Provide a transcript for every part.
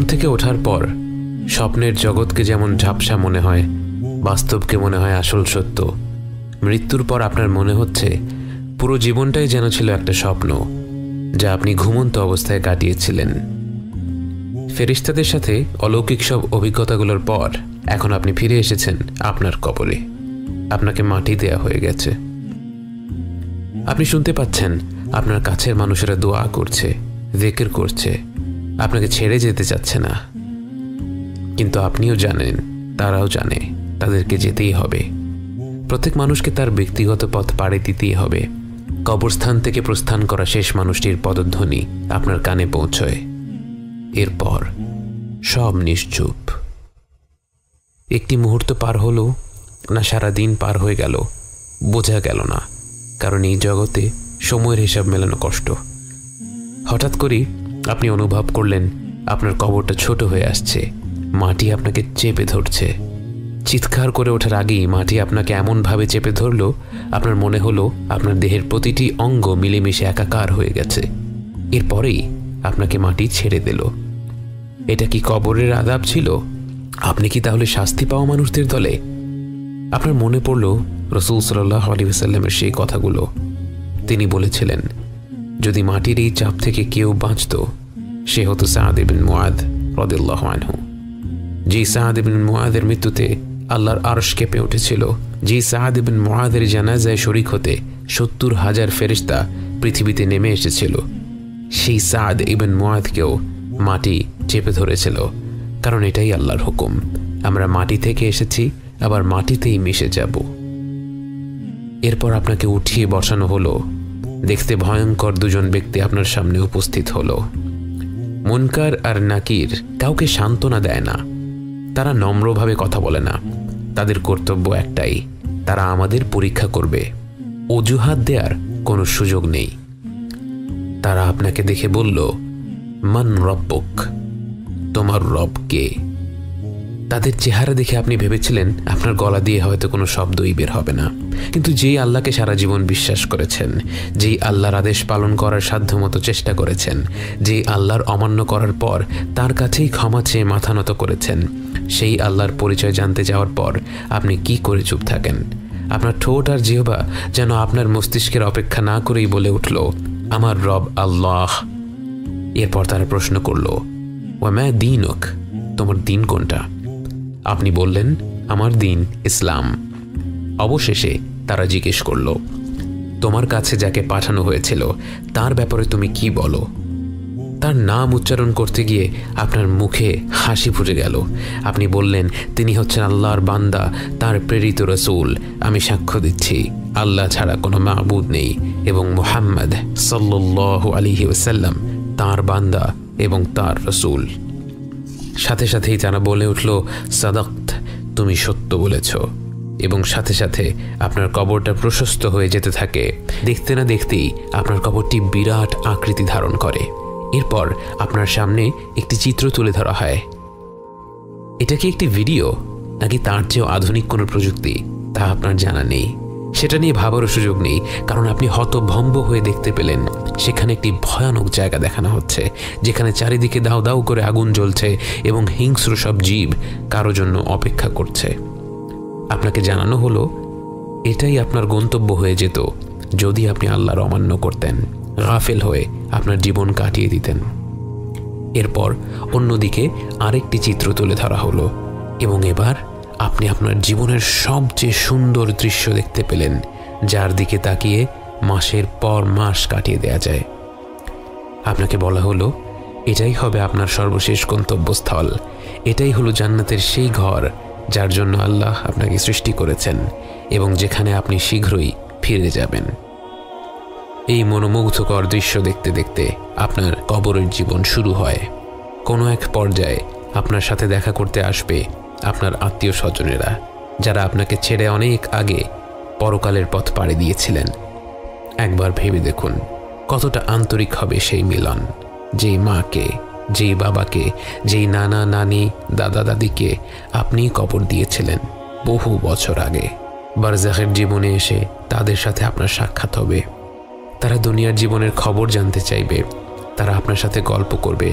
ঘুম থেকে ওঠার পর স্বপ্নের জগৎকে যেমন ঝাপসা মনে হয়, বাস্তবকে মনে হয় আসল সত্য। মৃত্যুর পর আপনার মনে হচ্ছে পুরো জীবনটাই যেন ছিল একটা স্বপ্ন, যা আপনি ঘুমন্ত অবস্থায় কাটিয়েছিলেন। ফেরেশতাদের সাথে অলৌকিক সব অভিজ্ঞতাগুলোর পর এখন আপনি ফিরে এসেছেন আপনার কবরে। আপনাকে মাটি দেয়া হয়ে গেছে। আপনি শুনতে পাচ্ছেন আপনার কাছের মানুষেরা দোয়া করছে, জিকির করছে, আপনাকে ছেড়ে যেতে চাচ্ছে না। কিন্তু আপনিও জানেন, তারাও জানে, তাদেরকে যেতেই হবে। প্রত্যেক মানুষকে তার ব্যক্তিগত পথ পাড়ি দিতেই হবে। কবরস্থান থেকে প্রস্থান করা শেষ মানুষটির পদধ্বনি আপনার কানে পৌঁছয়। এরপর সব নিশ্চুপ। একটি মুহূর্ত পার হলো না সারা দিন পার হয়ে গেল বোঝা গেল না, কারণ এই জগতে সময়ের হিসাব মেলানো কষ্ট। হঠাৎ করেই আপনি অনুভব করলেন আপনার কবরটা ছোট হয়ে আসছে, মাটি আপনাকে চেপে ধরছে। চিৎকার করে ওঠার আগেই মাটি আপনাকে এমনভাবে চেপে ধরল, আপনার মনে হলো আপনার দেহের প্রতিটি অঙ্গ মিলেমিশে একাকার হয়ে গেছে। এরপরেই আপনাকে মাটি ছেড়ে দিল। এটা কি কবরের আযাব ছিল? আপনি কি তাহলে শাস্তি পাওয়া মানুষদের দলে? আপনার মনে পড়ল রাসূল সাল্লাল্লাহু আলাইহি ওয়াসাল্লামের সেই কথাগুলো। তিনি বলেছিলেন, যদি মাটির এই চাপ থেকে কেউ বাঁচত, সে হতো সাদ ইবনে মুআদ রাদিয়াল্লাহু আনহু। যে সাদ ইবনে মুআদের মৃত্যুতে আল্লাহর আরশ কেঁপে উঠেছিল, যে সাদ ইবনে মুআদের জানাজায় শরীক হতে ৭০,০০০ ফেরেশতা পৃথিবীতে নেমে এসেছিল, সেই সাদ ইবনে মুআদকেও মাটি চেপে ধরেছিল। কারণ এটাই আল্লাহর হুকুম, আমরা মাটি থেকে এসেছি, আবার মাটিতেই মিশে যাব। এরপর আপনাকে উঠিয়ে বসানো হলো। দেখতে ভয়ঙ্কর দুজন ব্যক্তি আপনার সামনে উপস্থিত হলো। মুনকার আর নাকির কাউকে সান্ত্বনা দেয় না, তারা নম্রভাবে কথা বলে না। তাদের কর্তব্য একটাই, তারা আমাদের পরীক্ষা করবে। অজুহাত দেওয়ার কোনো সুযোগ নেই। তারা আপনাকে দেখে বলল, মান রব্বুক, তোমার রব কে? তাদের চেহারা দেখে আপনি ভেবেছিলেন আপনার গলা দিয়ে হয়তো কোনো শব্দই বের হবে না। কিন্তু যেই আল্লাহকে সারা জীবন বিশ্বাস করেছেন, যেই আল্লাহর আদেশ পালন করার সাধ্যমতো চেষ্টা করেছেন, যেই আল্লাহর অমান্য করার পর তার কাছেই ক্ষমা চেয়ে মাথা নত করেছেন, সেই আল্লাহর পরিচয় জানতে যাওয়ার পর আপনি কি করে চুপ থাকেন? আপনার ঠোঁট আর জিহ্বা যেন আপনার মস্তিষ্কের অপেক্ষা না করেই বলে উঠল, আমার রব আল্লাহ। এরপর তারা প্রশ্ন করল, ওয়া মা দীনুক, তোমার দিন কোনটা? আপনি বললেন, আমার দিন ইসলাম। অবশেষে তারা জিজ্ঞেস করল, তোমার কাছে যাকে পাঠানো হয়েছিল তার ব্যাপারে তুমি কি বলো? তার নাম উচ্চারণ করতে গিয়ে আপনার মুখে হাসি ফুটে গেল। আপনি বললেন, তিনি হচ্ছেন আল্লাহর বান্দা, তার প্রেরিত রাসূল। আমি সাক্ষ্য দিচ্ছি আল্লাহ ছাড়া কোনো মাবুদ নেই এবং মুহাম্মদ সাল্লাল্লাহু আলাইহি ওয়াসাল্লাম তার বান্দা এবং তার রাসূল। সাথে সাথেই তারা বলে উঠল, সাদাক্ত, তুমি সত্য বলেছ। এবং সাথে সাথে আপনার কবরটা প্রশস্ত হয়ে যেতে থাকে। দেখতে না দেখতেই আপনার কবরটি বিরাট আকৃতি ধারণ করে। এরপর আপনার সামনে একটি চিত্র তুলে ধরা হয়। এটা কি একটি ভিডিও নাকি তার চেয়েও আধুনিক কোনো প্রযুক্তি, তা আপনার জানা নেই। সেটা নিয়ে ভাবারও সুযোগ নেই, কারণ আপনি হতভম্ব হয়ে দেখতে পেলেন সেখানে একটি ভয়ানক জায়গা দেখানো হচ্ছে, যেখানে চারিদিকে দাউ দাউ করে আগুন জ্বলছে এবং হিংস্র সব জীব কারো জন্য অপেক্ষা করছে। আপনাকে জানানো হলো এটাই আপনার গন্তব্য হয়ে যেত যদি আপনি আল্লাহর অমান্য করতেন, গাফেল হয়ে আপনার জীবন কাটিয়ে দিতেন। এরপর অন্যদিকে আরেকটি চিত্র তুলে ধরা হলো এবং এবার আপনি আপনার জীবনের সবচেয়ে সুন্দর দৃশ্য দেখতে পেলেন, যার দিকে তাকিয়ে মাসের পর মাস কাটিয়ে দেয়া যায়। আপনাকে বলা হলো এটাই হবে আপনার সর্বশেষ গন্তব্যস্থল, এটাই হলো জান্নাতের সেই ঘর যার জন্য আল্লাহ আপনাকে সৃষ্টি করেছেন এবং যেখানে আপনি শীঘ্রই ফিরে যাবেন। এই মনোমুগ্ধকর দৃশ্য দেখতে দেখতে আপনার কবরের জীবন শুরু হয়। কোনো এক পর্যায়ে আপনার সাথে দেখা করতে আসবে আপনার আত্মীয় স্বজনেরা, যারা আপনাকে ছেড়ে অনেক আগে পরকালের পথ পাড়ি দিয়েছিলেন। একবার ভেবে দেখুন কতটা আন্তরিক হবে সেই মিলন। যেই মাকে, যেই বাবাকে, যেই নানা নানি, দাদা দাদিকে আপনি কবর দিয়েছিলেন বহু বছর আগে, বারজাখের জীবনে এসে তাদের সাথে আপনার সাক্ষাৎ হবে। তারা দুনিয়ার জীবনের খবর জানতে চাইবে, তারা আপনার সাথে গল্প করবে,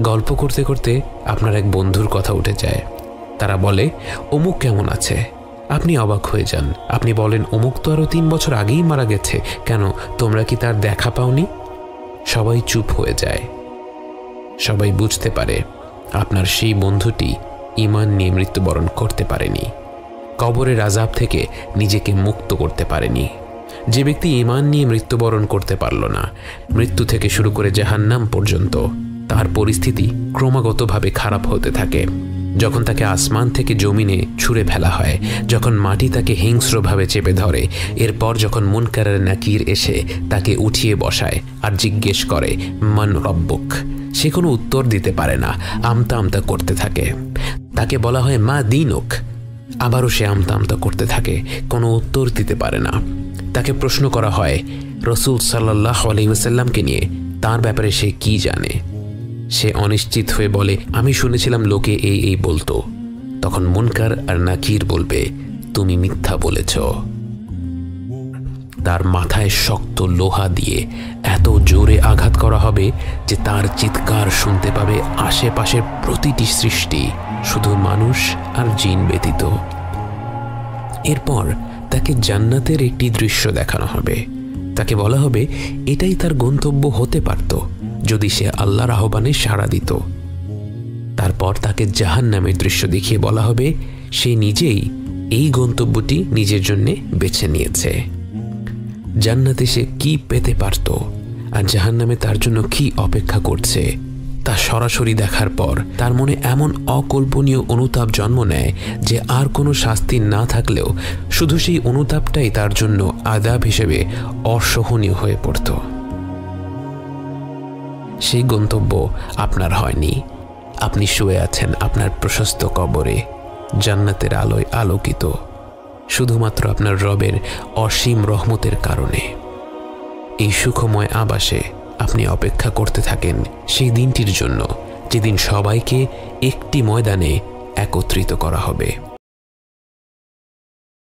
গল্প করতে করতে আপনার এক বন্ধুর কথা উঠে যায়। তারা বলে, অমুক কেমন আছে? আপনি অবাক হয়ে যান। আপনি বলেন, অমুক তো আরও 3 বছর আগেই মারা গেছে, কেন তোমরা কি তার দেখা পাওনি? সবাই চুপ হয়ে যায়। সবাই বুঝতে পারে আপনার সেই বন্ধুটি ঈমান নিয়ে মৃত্যুবরণ করতে পারেনি, কবরের আযাব থেকে নিজেকে মুক্ত করতে পারেনি। যে ব্যক্তি ঈমান নিয়ে মৃত্যুবরণ করতে পারল না, মৃত্যু থেকে শুরু করে জাহান্নাম পর্যন্ত তার পরিস্থিতি ক্রমাগতভাবে খারাপ হতে থাকে। যখন তাকে আসমান থেকে জমিনে ছুঁড়ে ফেলা হয়, যখন মাটি তাকে হিংস্রভাবে চেপে ধরে, এরপর যখন মুনকার আর নাকির এসে তাকে উঠিয়ে বসায় আর জিজ্ঞেস করে মান রব্বুক, সে কোনো উত্তর দিতে পারে না, আমতা আমতা করতে থাকে। তাকে বলা হয় মা দীনুক, আবারও সে আমতা আমতা করতে থাকে, কোনো উত্তর দিতে পারে না। তাকে প্রশ্ন করা হয় রাসূল সাল্লাল্লাহু আলাইহি ওয়াসাল্লামকে নিয়ে, তার ব্যাপারে সে কি জানে। সে অনিশ্চিত হয়ে বলে, আমি শুনেছিলাম লোকে এই বলতো। তখন মুনকার আর নাকির বলবে, তুমি মিথ্যা বলেছ। তার মাথায় শক্ত লোহা দিয়ে এত জোরে আঘাত করা হবে যে তার চিৎকার শুনতে পাবে আশেপাশের প্রতিটি সৃষ্টি, শুধু মানুষ আর জিন ব্যতীত। এরপর তাকে জান্নাতের একটি দৃশ্য দেখানো হবে। তাকে বলা হবে এটাই তার গন্তব্য হতে পারত যদি সে আল্লাহর আহ্বানে সাড়া দিত। তারপর তাকে জাহান্নামের দৃশ্য দেখিয়ে বলা হবে সে নিজেই এই গন্তব্যটি নিজের জন্য বেছে নিয়েছে। জান্নাতে সে কি পেতে পারত আর জাহান্নামে তার জন্য কি অপেক্ষা করছে তা সরাসরি দেখার পর তার মনে এমন অকল্পনীয় অনুতাপ জন্ম নেয় যে আর কোনো শাস্তি না থাকলেও শুধু সেই অনুতাপটাই তার জন্য আযাব হিসেবে অসহনীয় হয়ে পড়ত। সেই গন্তব্য আপনার হয়নি। আপনি শুয়ে আছেন আপনার প্রশস্ত কবরে, জান্নাতের আলোয় আলোকিত, শুধুমাত্র আপনার রবের অসীম রহমতের কারণে। এই সুখময় আবাসে আপনি অপেক্ষা করতে থাকেন সেই দিনটির জন্য যেদিন সবাইকে একটি ময়দানে একত্রিত করা হবে।